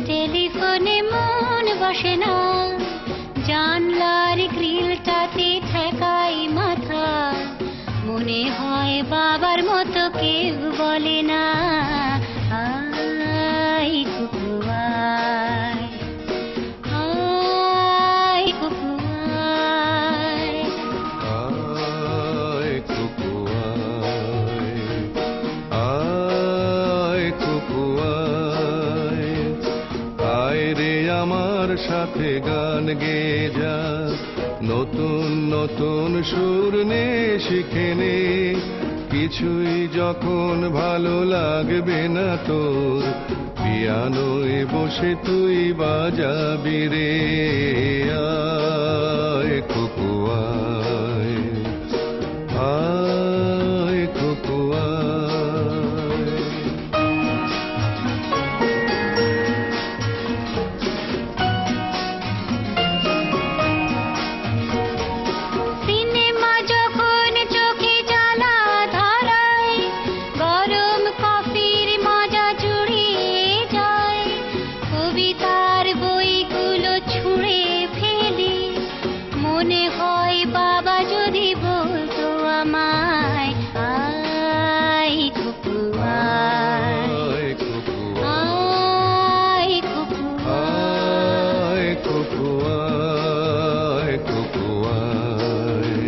টেলিফোনে মন বসে না, জানলার গ্রিলটাতে ঠেকাই মাথা, মনে হয় বাবার মতো কেউ বলে না, আয় কুকু আয়, আয় কুকু আয়, আয় কুকু আয়, আয় কুকু আয়, আয় রে আমার সাথে গান গেয়ে যা, নতুন নতুন সুর নে শিখে নে, কিছুই যখন ভালো লাগবে না তোর, পিয়ানোয় বসে তুই বাজাবি রে, আয় কুকু আয়, আয় কুকু আয়। সিনেমা যখন চোখে জ্বালা ধরায়, গরম কফির মজা জুড়িয়ে যায়, কবিতার বইগুলো ছুঁড়ে ফেলি, মনে হয় বাবা যদি বলতো আমায়, আয় কুকু আয়, আয় কুকু আয় কুকু আয়, কুকু আয়, কুকু আয়,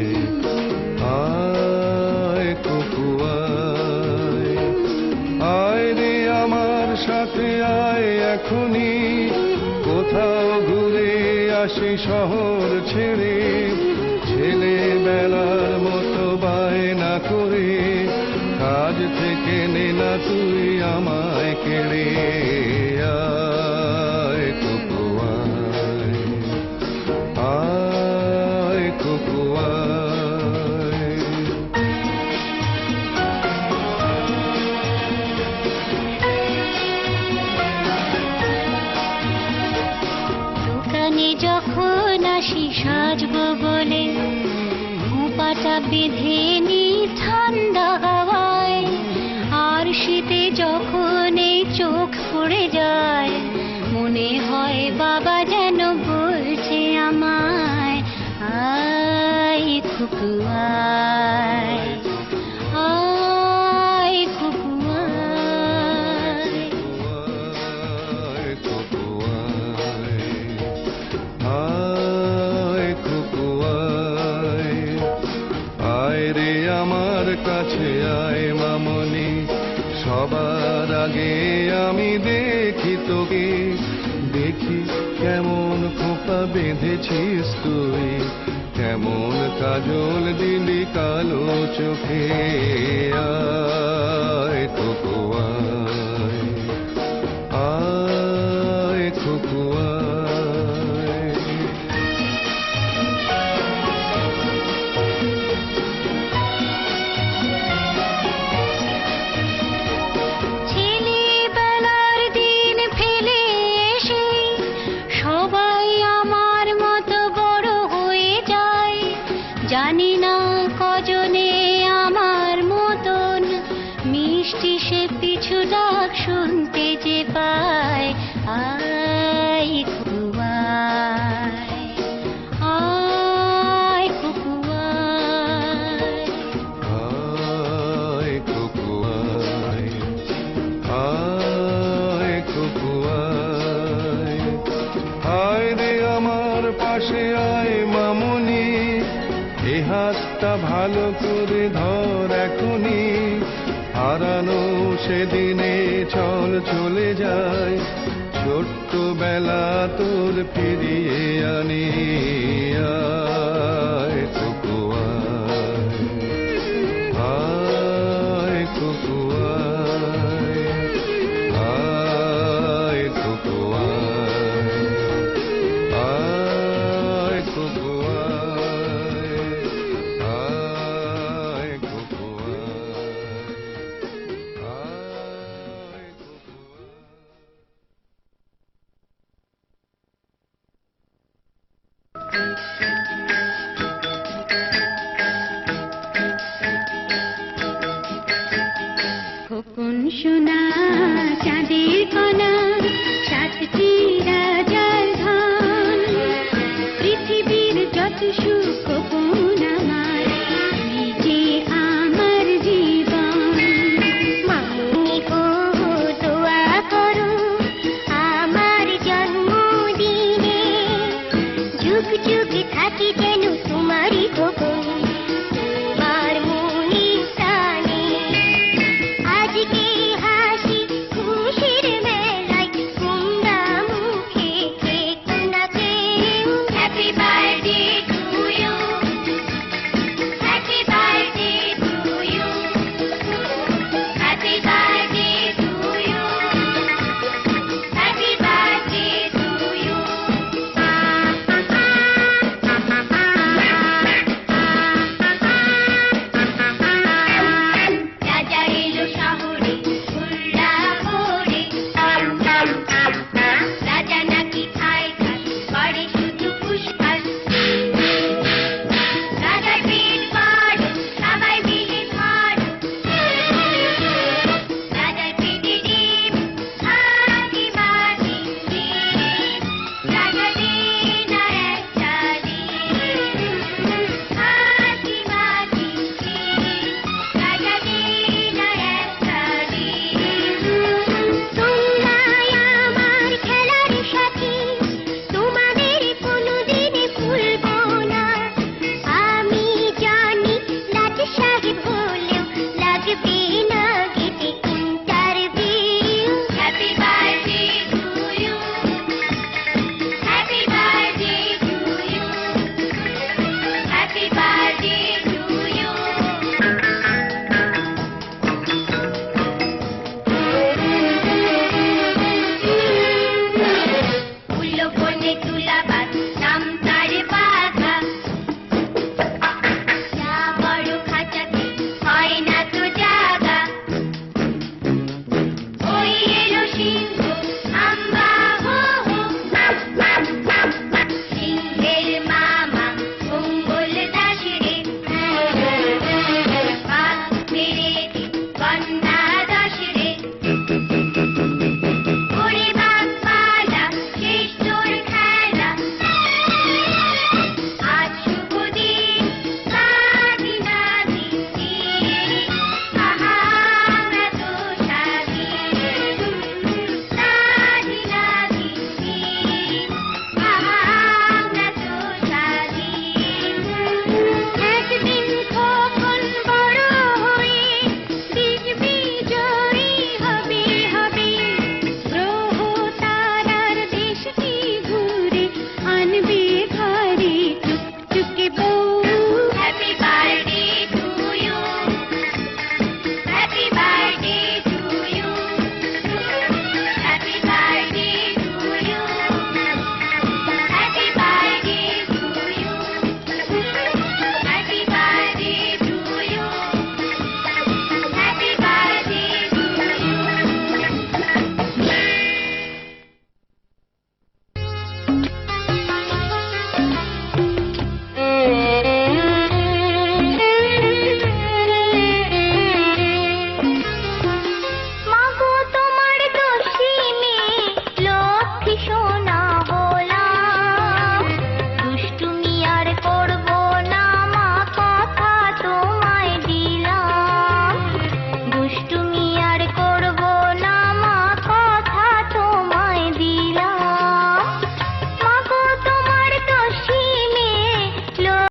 আয় কুকু আয়, আয় রে আমার সাথে আয় এখনি, কোথাও ঘুরে আসি শহর ছেড়ে, ছেলেবেলার মতো বায়না করে, কাজ থেকে নে না তুই আমায় কেড়ে, আয় কুকু আয়, আয় কুকু আয়। দোকানে যখন আসি সাজবো বলে, কুপাটা বেঁধে নি ঠান্ডা হাওয়ায়, আর শীতে যখন এই চোখ পড়ে যায়, মনে হয় বাবা যেন বলছে আমায়, আয় কুকু আয়, আয় কুকু আয়, আয় কুকু আয়, আয় কুকু আয়, আয় রে আমার কাছে আয় মামনি, সবার আগে আমি দেখি তোকে, দেখি কেমন খোপা বেঁধেছিস তুই, কেমন কাজল দিলি কালো চোখে, আয় কুকু আয়, আয় কুকু আয়। ছেলেবেলার দিন ফেলে এসে সবাই আমার মতো বড় হয়ে যায়, জানি না কজনে আমার মতন মিষ্টি সে পিছু ডাক শুনতে যে পায়, আয় কুকু আয়, আয় কুকু আয়, আয় কুকু আয়, আয় কুকু আয়, আয় রে আমার পাশে আয় মামুনি, এ হাতটা ভালো করে ধর এখনি, হারানো সেদিনে চল চলে যায়, ছোট্ট বেলা তোর ফিরিয়ে আনি, আয় কুকু আয়, আয় কুকু আয়, আয় কুকু আয়, আয় কুকু আয়, আয় কুকু আয়, আয় কুকু খোকন সোনা চাঁদের কণা,